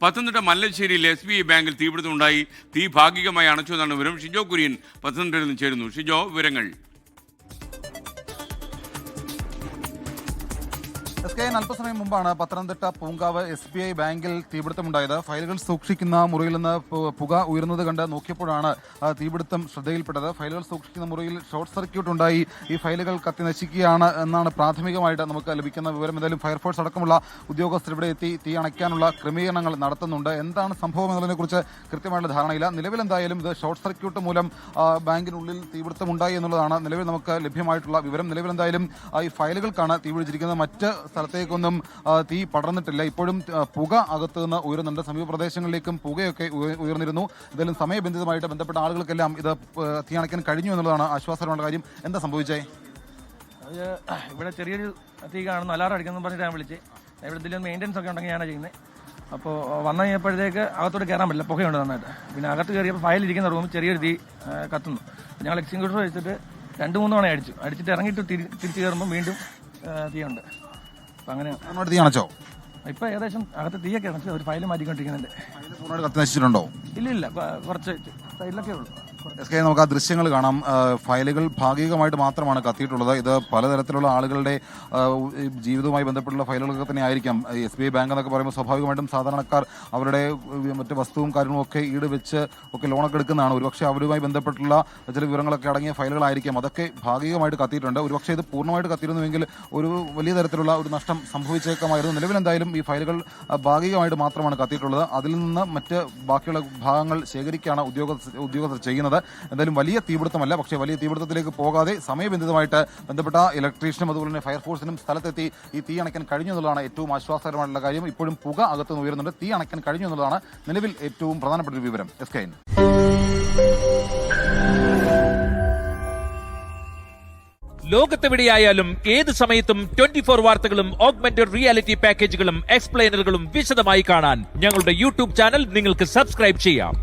Pathanamthitta മല്ലശ്ശേരിയിൽ SBI ബാങ്കിൽ തീപിടുത്തമുണ്ടായി. തീ ഭാഗികമായി അണച്ചുവെന്നാണ് വിവരം. ഷിജോ കുര്യൻ പത്തനംതിട്ടയിൽ നിന്ന് ചേരുന്നു. ഷിജോ, വിവരങ്ങൾ. അല്പസമയം മുമ്പാണ് പത്തനംതിട്ട പൂങ്കാവ് SBI ബാങ്കിൽ തീപിടുത്തമുണ്ടായത്. ഫയലുകൾ സൂക്ഷിക്കുന്ന മുറിയിൽ നിന്ന് പുക ഉയർന്നത് കണ്ട് നോക്കിയപ്പോഴാണ് തീപിടുത്തം ശ്രദ്ധയിൽപ്പെട്ടത്. ഫയലുകൾ സൂക്ഷിക്കുന്ന മുറിയിൽ ഷോർട്ട് സർക്യൂട്ട് ഉണ്ടായി ഈ ഫയലുകൾ കത്തി നശിക്കുകയാണ് എന്നാണ് പ്രാഥമികമായിട്ട് നമുക്ക് ലഭിക്കുന്ന വിവരം. എന്തായാലും ഫയർഫോഴ്സ് അടക്കമുള്ള ഉദ്യോഗസ്ഥർ ഇവിടെ എത്തി തീ അണയ്ക്കാനുള്ള ക്രമീകരണങ്ങൾ നടത്തുന്നുണ്ട്. എന്താണ് സംഭവം എന്നതിനെക്കുറിച്ച് കൃത്യമായിട്ടുള്ള ധാരണയില്ല. നിലവിൽ എന്തായാലും ഇത് ഷോർട്ട് സർക്യൂട്ട് മൂലം ബാങ്കിനുള്ളിൽ തീപിടുത്തമുണ്ടായി എന്നുള്ളതാണ് നിലവിൽ നമുക്ക് ലഭ്യമായിട്ടുള്ള വിവരം. നിലവിൽ എന്തായാലും ഈ ഫയലുകൾക്കാണ് തീ പിടിച്ചിരിക്കുന്നത്. മറ്റ് സ്ഥലത്തേക്കൊന്നും തീ പടർന്നിട്ടില്ല. ഇപ്പോഴും പുക അകത്ത് നിന്ന് ഉയരുന്നുണ്ട്. സമീപ പ്രദേശങ്ങളിലേക്കും പുകയൊക്കെ ഉയർന്നിരുന്നു. എന്തായാലും സമയബന്ധിതമായിട്ട് ബന്ധപ്പെട്ട ആളുകൾക്കെല്ലാം ഇത് തീ അണയ്ക്കാൻ കഴിഞ്ഞു എന്നുള്ളതാണ് ആശ്വാസകരമായ കാര്യം. എന്താ സംഭവിച്ചേ? ഇവിടെ ചെറിയൊരു തീ കാണുന്നു, അലാറം അടിക്കുന്നു പറഞ്ഞിട്ട് ഞാൻ വിളിച്ച്. ഇവിടെ എന്തെങ്കിലും മെയിൻ്റെനൻസ് ഒക്കെ ഉണ്ടെങ്കിൽ ഞാനാണ് ചെയ്യുന്നത്. അപ്പോൾ വന്നു കഴിഞ്ഞപ്പോഴത്തേക്ക് അകത്തോട്ട് കയറാൻ പറ്റില്ല, പുകയുണ്ട് നന്നായിട്ട്. പിന്നെ അകത്ത് കയറിയപ്പോൾ ഫയലിരിക്കുന്ന റൂമിൽ ചെറിയൊരു തീ കത്തുന്നു. ഞങ്ങൾ എക്സ്റ്റിംഗ്വിഷർ വെച്ചിട്ട് 2-3 തവണ അടിച്ചിട്ട് ഇറങ്ങിയിട്ട് തിരിച്ചു കയറുമ്പോൾ വീണ്ടും തീയുണ്ട്. അപ്പം അങ്ങനെ തീ അണച്ചോ? ഇപ്പം ഏകദേശം അകത്ത് തീയൊക്കെ അണച്ച് ഒരു ഫയൽ മാറ്റിക്കൊണ്ടിരിക്കുന്നുണ്ട്. കത്തി നശിച്ചിട്ടുണ്ടോ? ഇല്ല, കുറച്ച് സൈഡിലൊക്കെ ഉള്ളൂ. നമുക്ക് ആ ദൃശ്യങ്ങൾ കാണാം. ഫയലുകൾ ഭാഗികമായിട്ട് മാത്രമാണ് കത്തിയിട്ടുള്ളത്. ഇത് പലതരത്തിലുള്ള ആളുകളുടെ ജീവിതവുമായി ബന്ധപ്പെട്ടുള്ള ഫയലുകളൊക്കെ തന്നെ ആയിരിക്കാം. SBI ബാങ്ക് എന്നൊക്കെ പറയുമ്പോൾ സ്വാഭാവികമായിട്ടും സാധാരണക്കാർ അവരുടെ മറ്റ് വസ്തുവും കാര്യങ്ങളും ഒക്കെ ഈട് വെച്ച് ഒക്കെ ലോണൊക്കെ എടുക്കുന്നതാണ്. ഒരുപക്ഷെ അവരുമായി ബന്ധപ്പെട്ടുള്ള ചില വിവരങ്ങളൊക്കെ അടങ്ങിയ ഫയലുകളായിരിക്കാം. അതൊക്കെ ഭാഗികമായിട്ട് കത്തിയിട്ടുണ്ട്. ഒരുപക്ഷെ ഇത് പൂർണ്ണമായിട്ട് കത്തിയിരുന്നുവെങ്കിൽ ഒരു വലിയ തരത്തിലുള്ള ഒരു നഷ്ടം സംഭവിച്ചേക്കാമായിരുന്നു. നിലവിൽ എന്തായാലും ഈ ഫയലുകൾ ഭാഗികമായിട്ട് മാത്രമാണ് കത്തിയിട്ടുള്ളത്. അതിൽ നിന്ന് മറ്റ് ബാക്കിയുള്ള ഭാഗങ്ങൾ ശേഖരിക്കുകയാണ് ഉദ്യോഗസ്ഥർ ചെയ്യുന്നത്. എന്തായാലും വലിയ തീപിടുത്തമല്ല, പക്ഷേ വലിയ തീപിടുത്തത്തിലേക്ക് പോകാതെ സമയബന്ധിതമായിട്ട് ബന്ധപ്പെട്ട ഇലക്ട്രീഷ്യനും അതുപോലെ തന്നെ ഫയർഫോഴ്സിനും സ്ഥലത്തെത്തി ഈ തീ അണയ്ക്കാൻ കഴിഞ്ഞു എന്നുള്ളതാണ് ഏറ്റവും ആശ്വാസകരമായിട്ടുള്ള കാര്യം. ഇപ്പോഴും പുക അകത്തുനിന്ന് ഉയരുന്നുണ്ട്. തീ അണയ്ക്കാൻ കഴിഞ്ഞു എന്നുള്ളതാണ് നിലവിൽ ഏറ്റവും പ്രധാനപ്പെട്ട ഒരു വിവരം. SKN. ലോകത്തെവിടെയായാലും ഏത് സമയത്തും 24 വാർത്തകളും ഓഗ്മെന്റഡ് റിയാലിറ്റി പാക്കേജുകളും എക്സ്പ്ലെയിനറുകളും വിശദമായി കാണാൻ ഞങ്ങളുടെ YouTube ചാനൽ നിങ്ങൾക്ക് സബ്സ്ക്രൈബ് ചെയ്യാം.